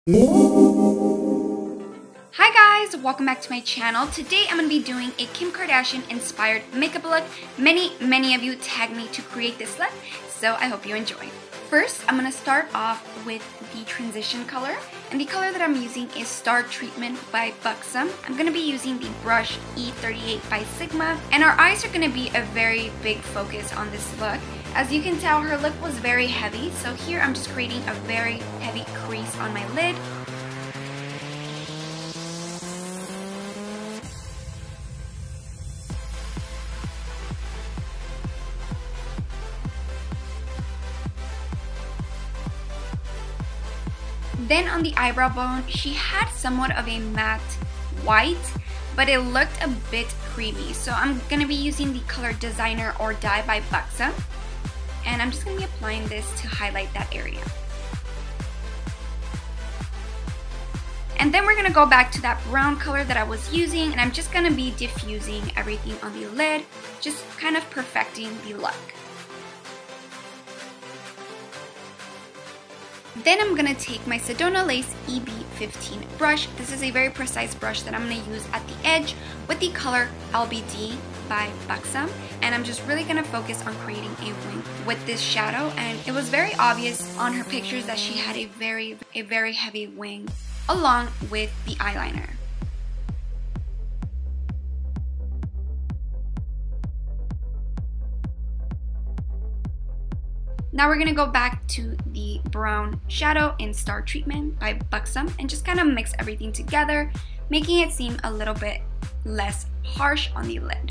Hi guys, welcome back to my channel. Today I'm going to be doing a Kim Kardashian inspired makeup look. Many of you tagged me to create this look, so I hope you enjoy. First, I'm going to start off with the transition color, and the color that I'm using is Star Treatment by Buxom. I'm going to be using the brush E38 by Sigma, and our eyes are going to be a very big focus on this look. As you can tell, her look was very heavy, so here I'm just creating a very heavy crease on my lid. Then on the eyebrow bone, she had somewhat of a matte white, but it looked a bit creamy. So I'm going to be using the color Designer or Dye by Buxom. And I'm just going to be applying this to highlight that area. And then we're going to go back to that brown color that I was using, and I'm just going to be diffusing everything on the lid, just kind of perfecting the look. Then I'm going to take my Sedona Lace EB15 brush. This is a very precise brush that I'm going to use at the edge with the color LBD by Buxom. And I'm just really going to focus on creating a wing with this shadow. And it was very obvious on her pictures that she had a very heavy wing along with the eyeliner. Now we're going to go back to the brown shadow in Star Treatment by Buxom and just kind of mix everything together, making it seem a little bit less harsh on the lid.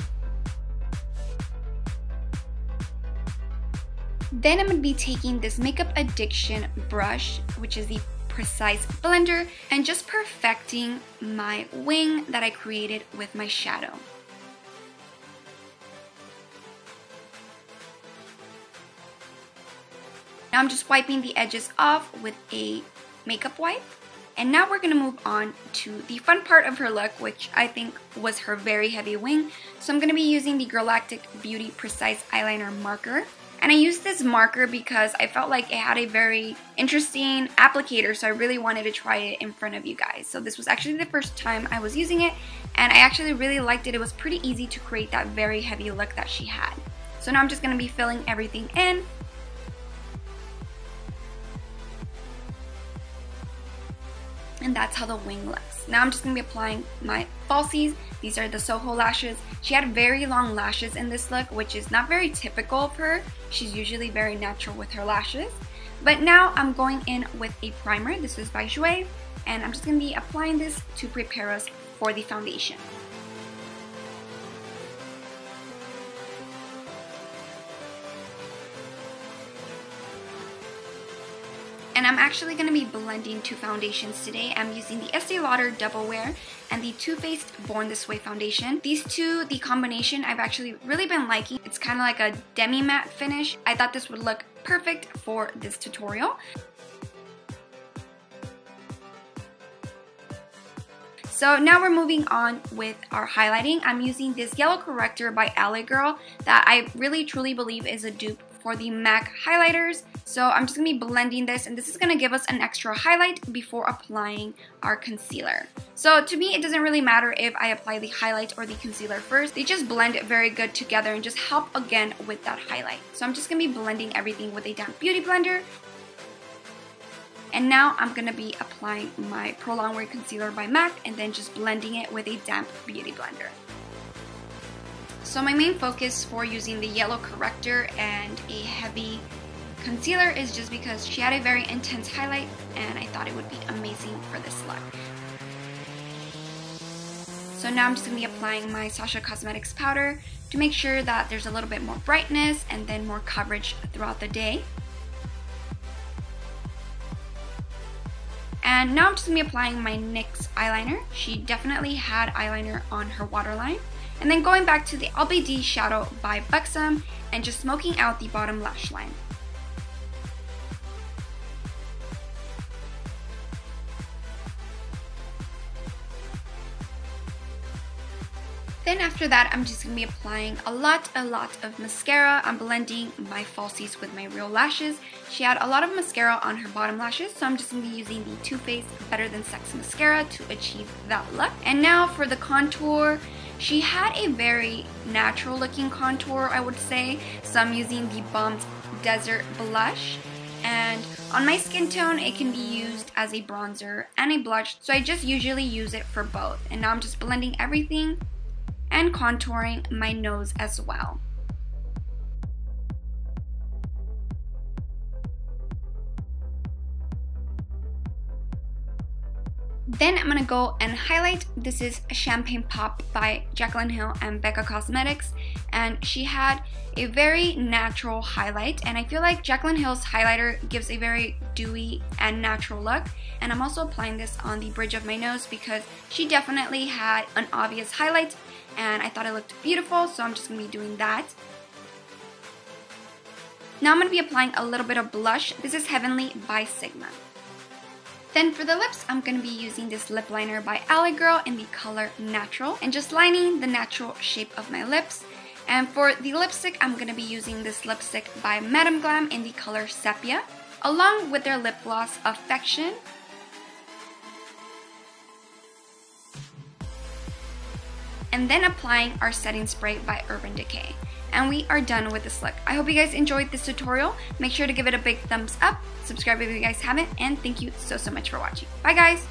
Then I'm going to be taking this Makeup Addiction brush, which is the Precise Blender, and just perfecting my wing that I created with my shadow. Now I'm just wiping the edges off with a makeup wipe. And now we're going to move on to the fun part of her look, which I think was her very heavy wing. So I'm going to be using the Galactic Beauty Precise Eyeliner Marker. And I used this marker because I felt like it had a very interesting applicator, so I really wanted to try it in front of you guys. So this was actually the first time I was using it, and I actually really liked it. It was pretty easy to create that very heavy look that she had. So now I'm just going to be filling everything in. And that's how the wing looks. Now I'm just going to be applying my falsies. These are the Soho lashes. She had very long lashes in this look, which is not very typical of her. She's usually very natural with her lashes. But now I'm going in with a primer. This is by Jouer. And I'm just going to be applying this to prepare us for the foundation. And I'm actually going to be blending two foundations today. I'm using the Estee Lauder Double Wear and the Too Faced Born This Way foundation. These two, the combination, I've actually really been liking. It's kind of like a demi-matte finish. I thought this would look perfect for this tutorial. So now we're moving on with our highlighting. I'm using this yellow corrector by LA Girl that I really truly believe is a dupe for the MAC highlighters. So I'm just going to be blending this, and this is going to give us an extra highlight before applying our concealer. So to me, it doesn't really matter if I apply the highlight or the concealer first. They just blend very good together and just help again with that highlight. So I'm just going to be blending everything with a damp beauty blender. And now I'm going to be applying my Pro Longwear Concealer by MAC and then just blending it with a damp beauty blender. So my main focus for using the yellow corrector and a heavy concealer is just because she had a very intense highlight and I thought it would be amazing for this look. So now I'm just going to be applying my Sasha Cosmetics powder to make sure that there's a little bit more brightness and then more coverage throughout the day. And now I'm just going to be applying my NYX eyeliner. She definitely had eyeliner on her waterline. And then going back to the LBD shadow by Buxom and just smoking out the bottom lash line. Then after that, I'm just going to be applying a lot of mascara. I'm blending my falsies with my real lashes. She had a lot of mascara on her bottom lashes, so I'm just going to be using the Too Faced Better Than Sex mascara to achieve that look. And now for the contour, she had a very natural looking contour, I would say. So I'm using the Bombed Desert Blush. And on my skin tone, it can be used as a bronzer and a blush, so I just usually use it for both. And now I'm just blending everything and contouring my nose as well. Then I'm gonna go and highlight. This is Champagne Pop by Jaclyn Hill and Becca Cosmetics, and she had a very natural highlight, and I feel like Jaclyn Hill's highlighter gives a very dewy and natural look. And I'm also applying this on the bridge of my nose because she definitely had an obvious highlight and I thought it looked beautiful, so I'm just gonna be doing that. Now I'm gonna be applying a little bit of blush. This is Heavenly by Sigma. Then for the lips, I'm going to be using this lip liner by Alley Girl in the color Natural and just lining the natural shape of my lips. And for the lipstick, I'm going to be using this lipstick by Madame Glam in the color Sepia, along with their lip gloss Affection. And then applying our setting spray by Urban Decay. And we are done with this look. I hope you guys enjoyed this tutorial. Make sure to give it a big thumbs up, subscribe if you guys haven't, and thank you so much for watching. Bye guys!